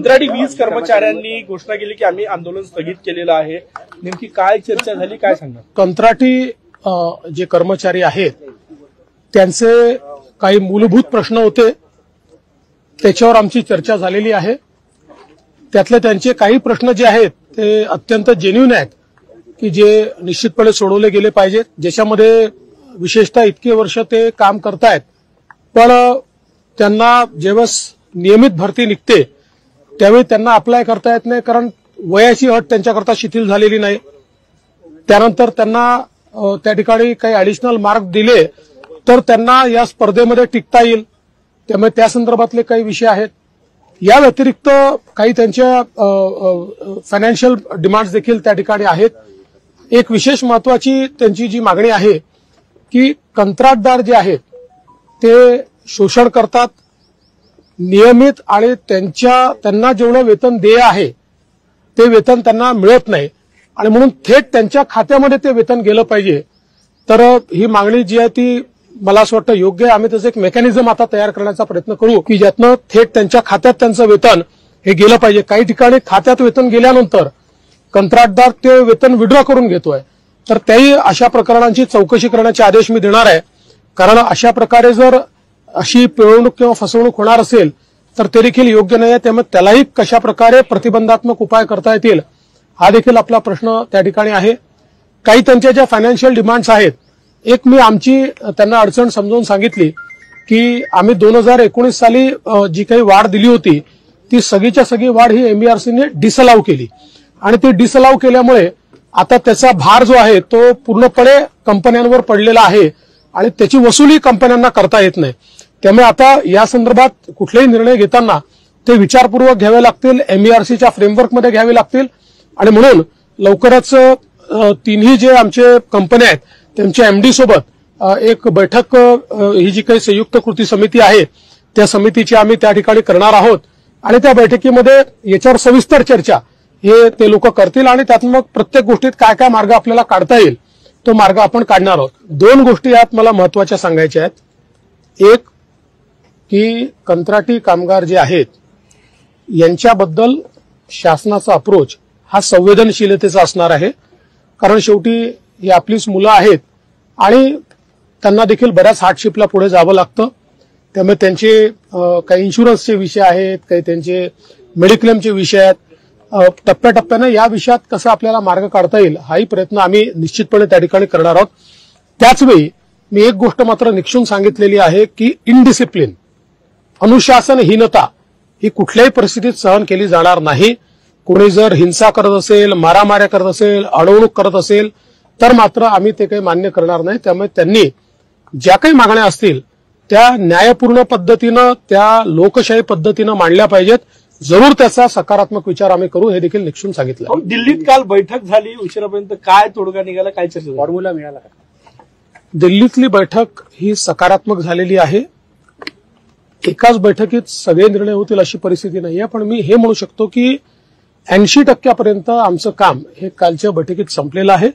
कंत्राटी वीज कर्मचाऱ्यांनी घोषणा केली की आम्ही आंदोलन स्थगित केलेलं आहे. नेमकी काय चर्चा झाली, काय सांगणार? कंत्राटी जे कर्मचारी आहेत त्यांचे काही मूलभूत प्रश्न होते, त्याच्यावर आमची चर्चा झालेली आहे. त्यातले त्यांचे काही प्रश्न जे आहेत ते अत्यंत जेन्युइन आहेत की जे निश्चितपणे सोडवले गेले पाहिजेत. ज्याच्यामध्ये विशेषतः इतके वर्ष ते काम करतायत, पण त्यांना जेव्हा नियमित भरती निघते त्यावेळी त्यांना अप्लाय करता येत नाही, कारण वयाची अट त्यांच्याकरता शिथिल झालेली नाही. त्यानंतर त्यांना त्या ठिकाणी काही ऍडिशनल मार्क दिले तर त्यांना या स्पर्धेमध्ये टिकता येईल. त्यामुळे त्या संदर्भातले काही विषय आहेत. या व्यतिरिक्त काही त्यांच्या फायनान्शियल डिमांड्स देखील त्या ठिकाणी आहेत. एक विशेष महत्वाची त्यांची जी मागणी आहे की कंत्राटदार जे आहेत ते शोषण करतात, नियमित आणि त्यांना जेवढं वेतन देय आहे ते वेतन त्यांना मिळत नाही आणि म्हणून थेट त्यांच्या खात्यामध्ये ते वेतन गेलं पाहिजे. तर ही मागणी जी आहे ती मला असं वाटतं योग्य आहे. आम्ही त्याचं एक मेकॅनिझम आता तयार करण्याचा प्रयत्न करू की ज्यातनं थेट त्यांच्या खात्यात त्यांचं वेतन हे गेलं पाहिजे. काही ठिकाणी खात्यात वेतन गेल्यानंतर कंत्राटदार ते वेतन विड्रॉ करून घेतोय, तर त्याही अशा प्रकरणांची चौकशी करण्याचे आदेश मी देणार आहे. कारण अशा प्रकारे जर अशी पिळवणूक किंवा फसवणूक होणार असेल तर ते देखील योग्य नाही आहे. त्यामुळे त्यालाही कशा प्रकारे प्रतिबंधात्मक उपाय करता येतील हा देखील आपला प्रश्न त्या ठिकाणी आहे. काही त्यांच्या ज्या फायनान्शियल डिमांड्स आहेत, एक मी आमची त्यांना अडचण समजावून सांगितली की आम्ही 2019 साली जी काही वाढ दिली होती ती सगळीच्या सगळी वाढ ही एमईआरसीने डिसअलाव केली आणि ती डिसअलाव केल्यामुळे आता त्याचा भार जो आहे तो पूर्णपणे कंपन्यांवर पडलेला आहे आणि त्याची वसुली कंपन्यांना करता येत नाही. त्यामुळे आता या संदर्भात कुठलेही निर्णय घेताना ते विचारपूर्वक घ्यावे लागतील, एमईआरसीच्या फ्रेमवर्कमध्ये घ्यावे लागतील आणि म्हणून लवकरच तिन्ही जे आमचे कंपन्या आहेत त्यांच्या एमडी सोबत एक बैठक ही जी काही संयुक्त कृती समिती आहे त्या समितीची आम्ही त्या ठिकाणी करणार आहोत आणि त्या बैठकीमध्ये याच्यावर सविस्तर चर्चा हे ते लोक करतील आणि त्यात मग प्रत्येक गोष्टीत काय काय मार्ग आपल्याला काढता येईल तो मार्ग आपण काढणार आहोत. दोन गोष्टी यात मला महत्वाच्या सांगायच्या आहेत. एक की कंत्राटी कामगार जे आहेत यांच्याबद्दल शासनाचा अप्रोच हा संवेदनशीलतेचा असणार आहे, कारण शेवटी ही आपलीच मुलं आहेत आणि त्यांना देखील बऱ्याच हार्डशिपला पुढे जावं लागतं. त्यामुळे त्यांचे काही इन्शुरन्सचे विषय आहेत, काही त्यांचे मेडिक्लेमचे विषय आहेत. टप्प्याटप्प्यानं या विषयात कसं आपल्याला मार्ग काढता येईल हाही प्रयत्न आम्ही निश्चितपणे त्या ठिकाणी करणार आहोत. त्याचवेळी मी एक गोष्ट मात्र निक्षून सांगितलेली आहे की इनडिसिप्लिन, अनुशासनहीनता ही कुठल्याही परिस्थितीत सहन केली जाणार नाही. कोणी जर हिंसा करत असेल, मारामाऱ्या करत असेल, अडवणूक करत असेल तर मात्र आम्ही ते काही मान्य करणार नाही. त्यामुळे त्यांनी ज्या काही मागण्या असतील त्या न्यायपूर्ण पद्धतीनं, त्या लोकशाही पद्धतीनं मांडल्या पाहिजेत. जरूर त्याचा सकारात्मक विचार आम्ही करू हे देखील निक्षून सांगितलं. दिल्लीत काल बैठक झाली उशिरापर्यंत, काय तोडगा निघाला, काय चर्चा, फॉर्म्युला मिळाला का? दिल्लीतली बैठक ही सकारात्मक झालेली आहे. एकाच बैठकीत सगळे निर्णय होतील अशी परिस्थिती नाहीये, पण मी हे म्हणू शकतो की 80% आमचं काम हे कालच्या बैठकीत संपलेलं आहे.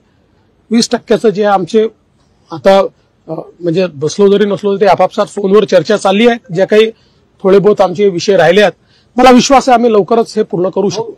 20% जे आमचे आता म्हणजे बसलो जरी नसलो ते आपापसात फोनवर चर्चा चालली आहे. ज्या काही थोडे बहुत आमचे विषय राहिले आहेत, मला विश्वास आहे आम्ही लवकरच हे पूर्ण करू शकू.